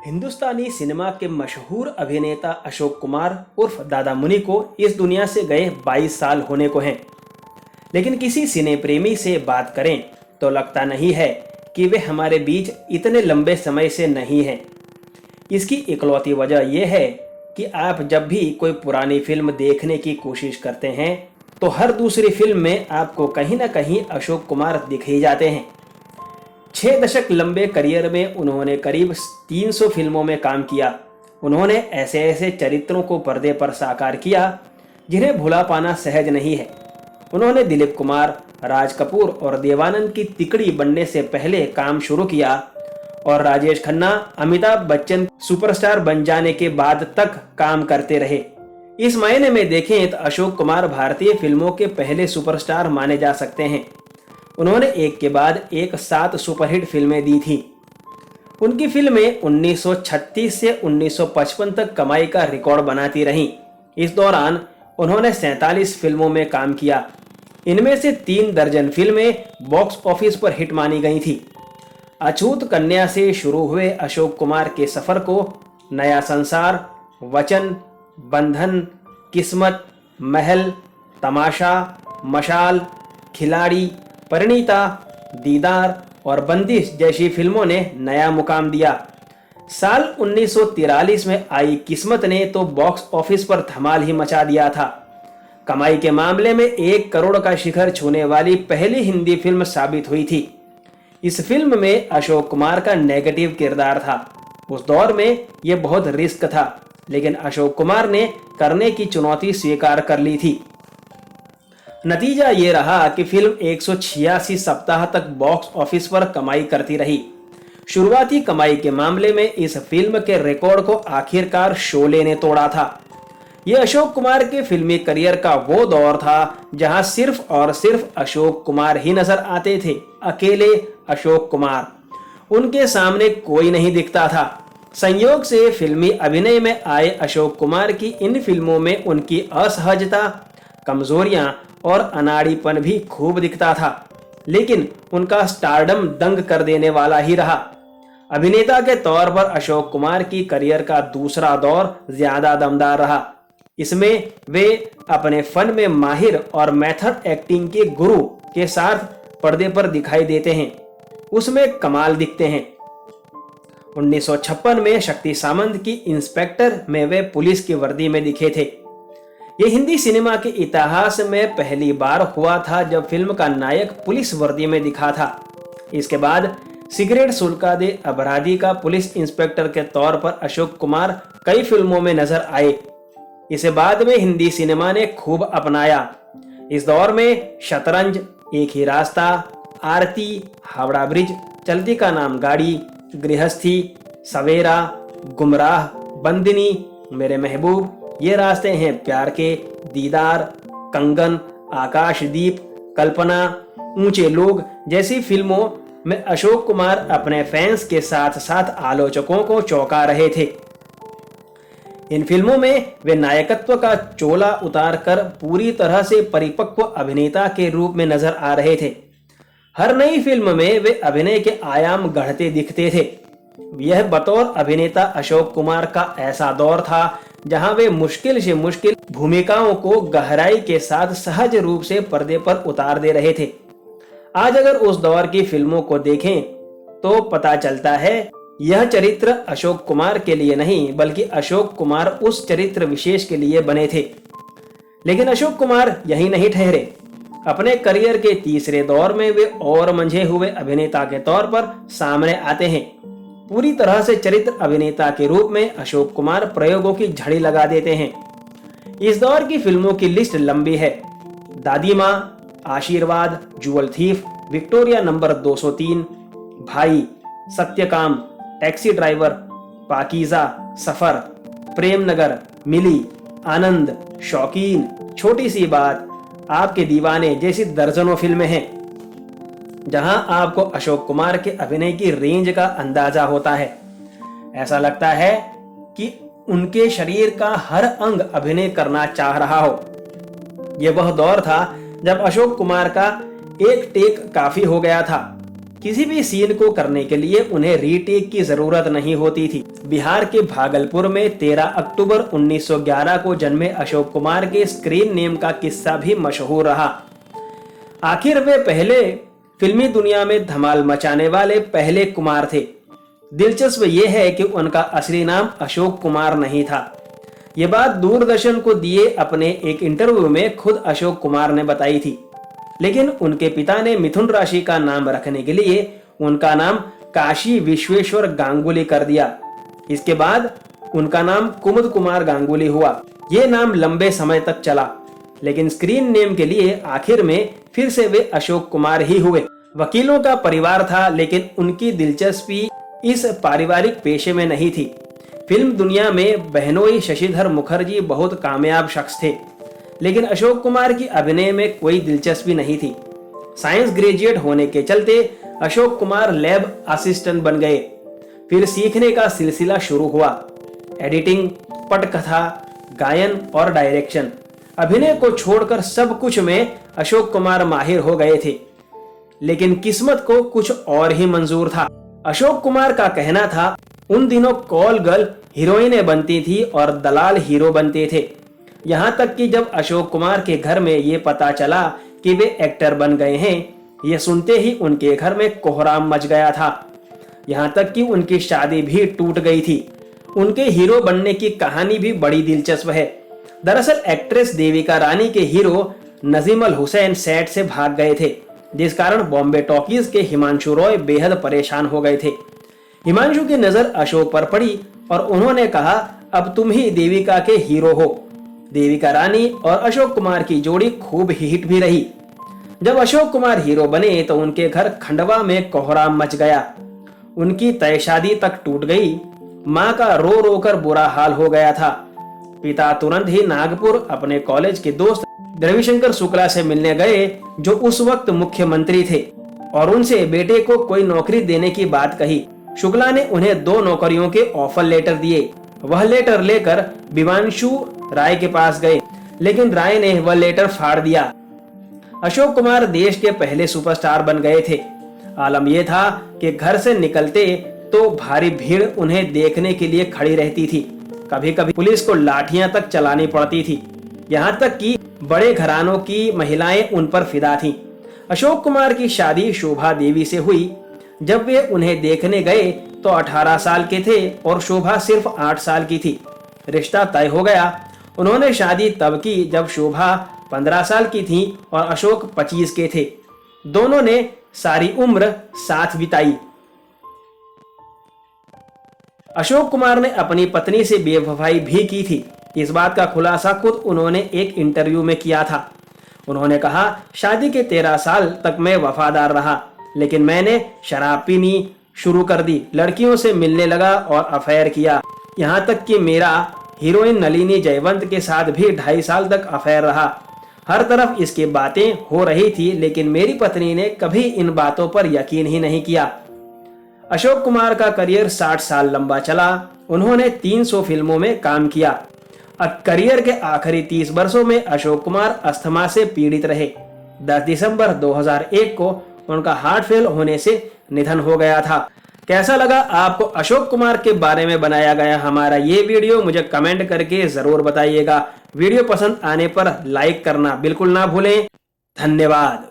हिंदुस्तानी cinema के मशहूर अभिनेता अशोक कुमार उर्फ दादा मुनि को इस दुनिया से गए 22 साल होने को हैं। लेकिन किसी सिने प्रेमी से बात करें तो लगता नहीं है कि वे हमारे बीच इतने लंबे समय से नहीं हैं। इसकी इकलौती वजह यह है कि आप जब भी कोई पुरानी फिल्म देखने की कोशिश करते हैं तो हर दूसरी फिल्म में आपको कहीं ना कहीं अशोक कुमार दिख ही जाते हैं। 6 दशक लंबे करियर में उन्होंने करीब 300 फिल्मों में काम किया। उन्होंने ऐसे ऐसे चरित्रों को पर्दे पर साकार किया जिन्हें भुला पाना सहज नहीं है। उन्होंने दिलीप कुमार, राज कपूर और देवानंद की तिकड़ी बनने से पहले काम शुरू किया और राजेश खन्ना, अमिताभ बच्चन सुपरस्टार बन जाने के बाद तक काम करते रहे। इस मायने में देखें तो अशोक कुमार भारतीय फिल्मों के पहले सुपरस्टार माने जा सकते हैं। उन्होंने एक के बाद एक 7 सुपरहिट फिल्में दी थी। उनकी फिल्में 1936 से 1955 तक कमाई का रिकॉर्ड बनाती रहीं। इस दौरान उन्होंने 47 फिल्मों में काम किया। इनमें से 3 दर्जन फिल्में बॉक्स ऑफिस पर हिट मानी गई थी। अछूत कन्या से शुरू हुए अशोक कुमार के सफर को नया संसार, वचन, बंधन, किस्मत, महल, तमाशा, मशाल, खिलाड़ी, परिणीता, दीदार और बंदिश जैसी फिल्मों ने नया मुकाम दिया। साल 1943 में आई किस्मत ने तो बॉक्स ऑफिस पर धमाल ही मचा दिया था। कमाई के मामले में 1 करोड़ का शिखर छूने वाली पहली हिंदी फिल्म साबित हुई थी। इस फिल्म में अशोक कुमार का नेगेटिव किरदार था। उस दौर में यह बहुत रिस्क था, लेकिन अशोक कुमार ने करने की चुनौती स्वीकार कर ली थी। नतीजा ये रहा कि फिल्म 186 सप्ताह तक बॉक्स ऑफिस पर कमाई करती रही। शुरुआती कमाई के मामले में इस फिल्म के रिकॉर्ड को आखिरकार शोले ने तोड़ा था। यह अशोक कुमार के फिल्मी करियर का वो दौर था जहां सिर्फ और सिर्फ अशोक कुमार ही नजर आते थे। अकेले अशोक कुमार, उनके सामने कोई नहीं दिखता था। संयोग से फिल्मी अभिनय में आए अशोक कुमार की इन फिल्मों में उनकी असहजता, कमजोरियां और अनाड़ीपन भी खूब दिखता था, लेकिन उनका स्टारडम दंग कर देने वाला ही रहा। अभिनेता के तौर पर अशोक कुमार की करियर का दूसरा दौर ज्यादा दमदार रहा। इसमें वे अपने फन में माहिर और मेथड एक्टिंग के गुरु के साथ पर्दे पर दिखाई देते हैं। उसमें कमाल दिखते हैं। 1956 में शक्ति सामंत की इंस्पेक्टर में वे पुलिस की वर्दी में दिखे थे। यह हिंदी सिनेमा के इतिहास में पहली बार हुआ था जब फिल्म का नायक पुलिस वर्दी में दिखा था। इसके बाद सिगरेट सुल्का दे अपराधी का पुलिस इंस्पेक्टर के तौर पर अशोक कुमार कई फिल्मों में नजर आए। इसे बाद में हिंदी सिनेमा ने खूब अपनाया। इस दौर में शतरंज, एक ही रास्ता, आरती, हावड़ा ब्रिज, चलती का नाम गाड़ी, गृहस्थी, सवेरा, गुमराह, बंदिनी, मेरे महबूब, ये रास्ते हैं प्यार के, दीदार, कंगन, आकाशदीप, कल्पना, ऊंचे लोग जैसी फिल्मों में अशोक कुमार अपने फैंस के साथ साथ आलोचकों को चौंका रहे थे। इन फिल्मों में वे नायकत्व का चोला उतारकर पूरी तरह से परिपक्व अभिनेता के रूप में नजर आ रहे थे। हर नई फिल्म में वे अभिनय के आयाम गढ़ते दिखते थे। यह बतौर अभिनेता अशोक कुमार का ऐसा दौर था जहां वे मुश्किल से मुश्किल भूमिकाओं को गहराई के साथ सहज रूप से पर्दे पर उतार दे रहे थे। आज अगर उस दौर की फिल्मों को देखें तो पता चलता है यह चरित्र अशोक कुमार के लिए नहीं बल्कि अशोक कुमार उस चरित्र विशेष के लिए बने थे। लेकिन अशोक कुमार यही नहीं ठहरे। अपने करियर के तीसरे दौर में वे और मंझे हुए अभिनेता के तौर पर सामने आते हैं। पूरी तरह से चरित्र अभिनेता के रूप में अशोक कुमार प्रयोगों की झड़ी लगा देते हैं। इस दौर की फिल्मों की लिस्ट लंबी है। दादी माँ, आशीर्वाद, जुअल थीफ, विक्टोरिया नंबर 203, भाई, सत्यकाम, टैक्सी ड्राइवर, पाकीज़ा, सफर, प्रेम नगर, मिली, आनंद, शौकीन, छोटी सी बात, आपके दीवाने जैसी दर्जनों फिल्में हैं जहां आपको अशोक कुमार के अभिनय की रेंज का अंदाजा होता है। ऐसा लगता है कि उनके शरीर का हर अंग अभिनय करना चाह रहा हो। यह वह दौर था जब अशोक कुमार का एक टेक काफी हो गया था। किसी भी सीन को करने के लिए उन्हें रीटेक की जरूरत नहीं होती थी। बिहार के भागलपुर में 13 अक्टूबर 1911 को जन्मे अशोक कुमार के स्क्रीन नेम का किस्सा भी मशहूर रहा। आखिर वे पहले फिल्मी दुनिया में धमाल मचाने वाले पहले कुमार थे। दिलचस्प ये है कि उनका असली नाम अशोक कुमार नहीं था। ये बात दूरदर्शन को दिए अपने एक इंटरव्यू में खुद अशोक कुमार ने बताई थी, लेकिन उनके पिता ने मिथुन राशि का नाम रखने के लिए उनका नाम काशी विश्वेश्वर गांगुली कर दिया। इसके बाद उनका नाम कुमुद कुमार गांगुली हुआ। ये नाम लंबे समय तक चला, लेकिन स्क्रीन नेम के लिए आखिर में फिर से वे अशोक कुमार ही हुए। वकीलों का परिवार था, लेकिन उनकी दिलचस्पी इस पारिवारिक पेशे में नहीं थी। फिल्म दुनिया में बहनोई शशिधर मुखर्जी बहुत कामयाब शख्स थे, लेकिन अशोक कुमार की अभिनय में कोई दिलचस्पी नहीं थी। साइंस ग्रेजुएट होने के चलते अशोक कुमार लैब असिस्टेंट बन गए। फिर सीखने का सिलसिला शुरू हुआ। एडिटिंग, पटकथा, गायन और डायरेक्शन, अभिनय को छोड़कर सब कुछ में अशोक कुमार माहिर हो गए थे। लेकिन किस्मत को कुछ और ही मंजूर था। अशोक कुमार का कहना था, उन दिनों कॉल गर्ल हीरोइनें बनती थी और दलाल हीरो बनते थे। यहाँ तक कि जब अशोक कुमार के घर में ये पता चला कि वे एक्टर बन गए हैं, ये सुनते ही उनके घर में कोहराम मच गया था। यहाँ तक कि उनकी शादी भी टूट गई थी। उनके हीरो बनने की कहानी भी बड़ी दिलचस्प है। दरअसल एक्ट्रेस देविका रानी के हीरो नजीमल हुसैन सेट से भाग गए थे, जिस कारण बॉम्बे टॉकीज के हिमांशु रॉय बेहद परेशान हो गए थे। हिमांशु की नजर अशोक पर पड़ी और उन्होंने कहा, अब तुम ही देविका के हीरो हो। देविका रानी और अशोक कुमार की जोड़ी खूब हिट भी रही। जब अशोक कुमार हीरो बने तो उनके घर खंडवा में कोहराम मच गया। उनकी तय शादी तक टूट गई। मां का रो रो कर बुरा हाल हो गया था। पिता तुरंत ही नागपुर अपने कॉलेज के दोस्त रविशंकर शुक्ला से मिलने गए, जो उस वक्त मुख्यमंत्री थे, और उनसे बेटे को कोई नौकरी देने की बात कही। शुक्ला ने उन्हें 2 नौकरियों के ऑफर लेटर दिए। वह लेटर लेकर विवांशु राय के पास गए, लेकिन राय ने वह लेटर फाड़ दिया। अशोक कुमार देश के पहले सुपरस्टार बन गए थे। आलम यह था कि घर से निकलते तो भारी भीड़ उन्हें देखने के लिए खड़ी रहती थी। कभी कभी पुलिस को लाठियां तक चलानी पड़ती थी। यहाँ तक कि बड़े घरानों की महिलाएं उन पर फिदा थीं। अशोक कुमार की शादी शोभा देवी से हुई। जब वे उन्हें देखने गए तो 18 साल के थे और शोभा सिर्फ 8 साल की थी। रिश्ता तय हो गया। उन्होंने शादी तब की जब शोभा 15 साल की थी और अशोक 25 के थे। दोनों ने सारी उम्र साथ बिताई। अशोक कुमार ने अपनी पत्नी से बेवफाई भी की थी। इस बात का खुलासा खुद उन्होंने एक इंटरव्यू में किया था। उन्होंने कहा, शादी के 13 साल तक मैं वफादार रहा, लेकिन मैंने शराब पीनी शुरू कर दी, लड़कियों से मिलने लगा और अफेयर किया। यहाँ तक कि मेरा हीरोइन नलिनी जयवंत के साथ भी 2.5 साल तक अफेयर रहा। हर तरफ इसकी बातें हो रही थी, लेकिन मेरी पत्नी ने कभी इन बातों पर यकीन ही नहीं किया। अशोक कुमार का करियर 60 साल लंबा चला। उन्होंने 300 फिल्मों में काम किया। करियर के आखिरी 30 वर्षों में अशोक कुमार अस्थमा से पीड़ित रहे। 10 दिसंबर 2001 को उनका हार्ट फेल होने से निधन हो गया था। कैसा लगा आपको अशोक कुमार के बारे में बनाया गया हमारा ये वीडियो, मुझे कमेंट करके जरूर बताइएगा। वीडियो पसंद आने पर लाइक करना बिल्कुल ना भूलें। धन्यवाद।